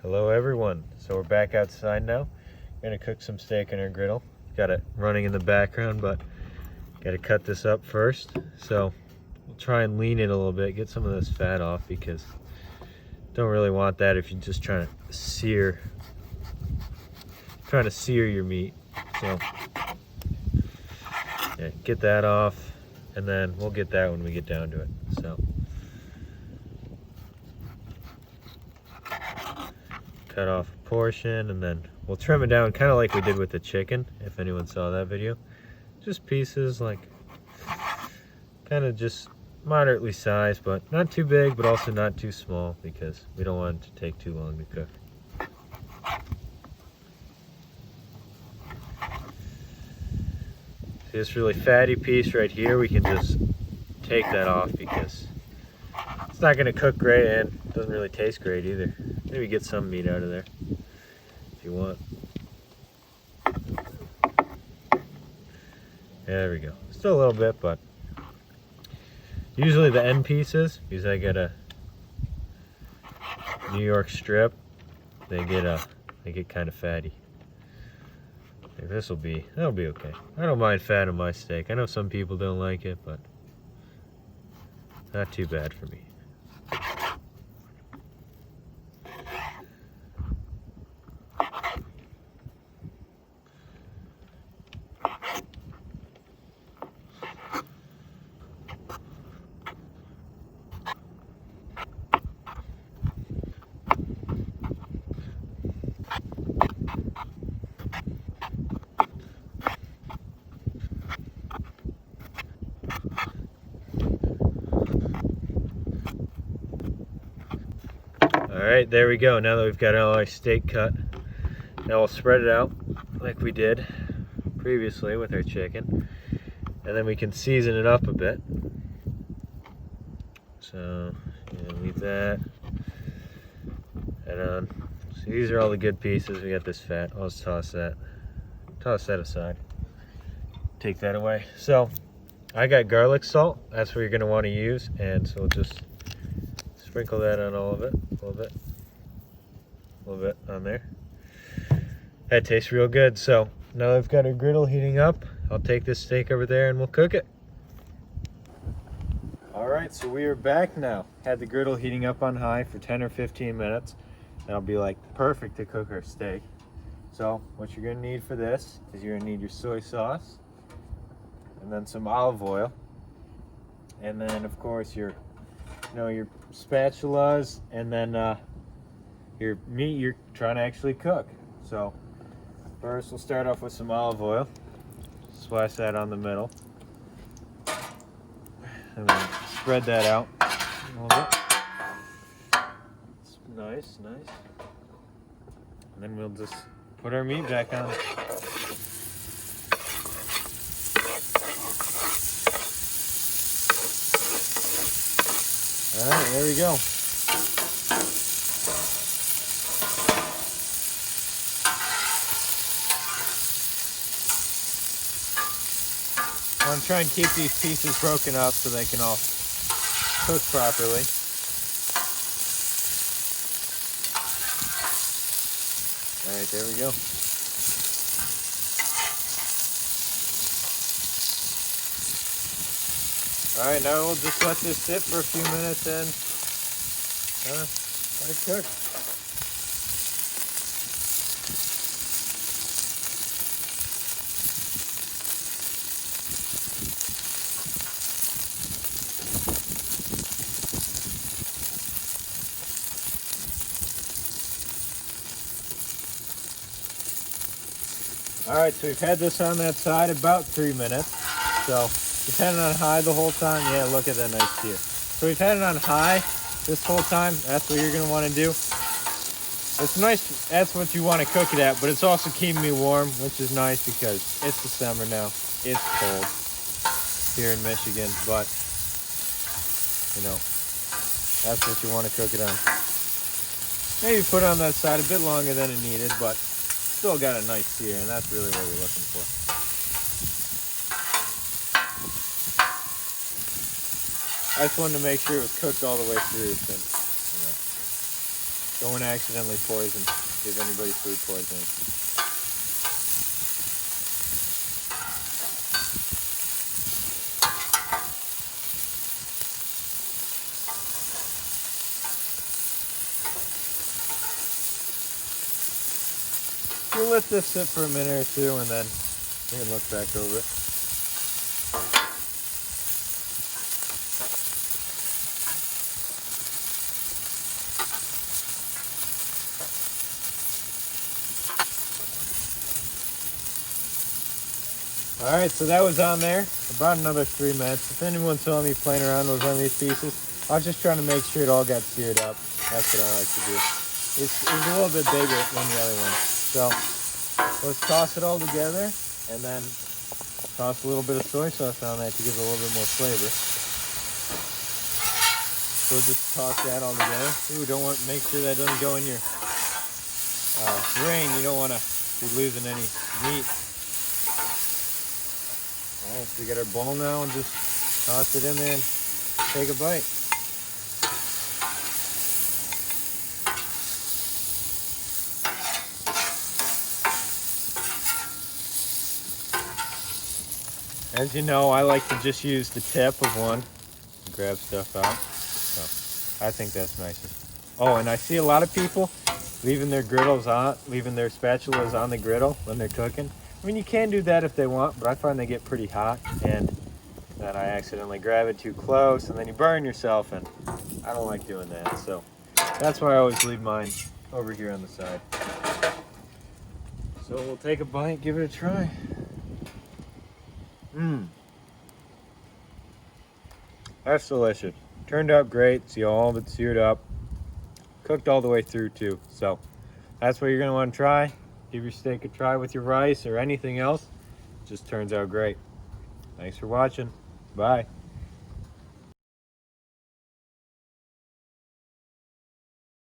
Hello everyone. So we're back outside now. Gonna cook some steak in our griddle. Got it running in the background, but gotta cut this up first. So we'll try and lean it a little bit, get some of this fat off, because don't really want that if you're just trying to sear your meat. So yeah, get that off, and then we'll get that when we get down to it. So cut off a portion, and then we'll trim it down kind of like we did with the chicken, if anyone saw that video. Just pieces, like kind of just moderately sized, but not too big but also not too small, because we don't want it to take too long to cook. See this really fatty piece right here, we can just take that off because it's not going to cook great and doesn't really taste great either. Maybe get some meat out of there if you want. There we go. Still a little bit, but usually the end pieces, because I get a New York strip, they get kind of fatty. Like that'll be okay. I don't mind fat on my steak. I know some people don't like it, but not too bad for me. Alright, there we go. Now that we've got all our steak cut, now we'll spread it out like we did previously with our chicken, and then we can season it up a bit. So yeah, leave that on. So these are all the good pieces. We got this fat. I'll just toss that aside, take that away. So I got garlic salt. That's what you're going to want to use, and so we'll just sprinkle that on all of it, a little bit on there. That tastes real good. So now I've got a griddle heating up, I'll take this steak over there and we'll cook it. All right, so we are back now. Had the griddle heating up on high for 10 or 15 minutes. That'll be like perfect to cook our steak. So what you're gonna need for this is you're gonna need your soy sauce, and then some olive oil, and then of course your spatulas, and then your meat you're trying to actually cook. So first we'll start off with some olive oil, splash that on the middle, and then spread that out a little bit. Nice. And then we'll just put our meat back on. All right, there we go. I want to try and keep these pieces broken up so they can all cook properly. All right, there we go. All right, now we'll just let this sit for a few minutes and let it cook. All right, so we've had this on that side about 3 minutes. So we've had it on high the whole time. Yeah, look at that nice sear. So we've had it on high this whole time. That's what you're gonna wanna do. It's nice, that's what you wanna cook it at, but it's also keeping me warm, which is nice because it's December now. It's cold here in Michigan, but that's what you wanna cook it on. Maybe put it on that side a bit longer than it needed, but still got a nice sear, and that's really what we're looking for. I just wanted to make sure it was cooked all the way through, since Don't want to accidentally give anybody food poisoning. We'll let this sit for a minute or two and then we can look back over it. Alright, so that was on there, about another 3 minutes. If anyone saw me playing around with one of these pieces, I was just trying to make sure it all got seared up. That's what I like to do. It's a little bit bigger than the other one. So let's toss it all together and then toss a little bit of soy sauce on that to give it a little bit more flavor. So we'll just toss that all together. Ooh, make sure that doesn't go in your grain. You don't want to be losing any meat. Alright, so we got our bowl now and just toss it in there and take a bite. As you know, I like to just use the tip of one to grab stuff out. So I think that's nice. Oh, and I see a lot of people leaving their spatulas on the griddle when they're cooking. I mean, you can do that if they want, but I find they get pretty hot and then I accidentally grab it too close and then you burn yourself, and I don't like doing that. So that's why I always leave mine over here on the side. So we'll take a bite, give it a try. That's delicious. Turned out great. See, all of it seared up. Cooked all the way through too. So that's what you're gonna want to try. Give your steak a try with your rice or anything else. It just turns out great. Thanks for watching. Bye.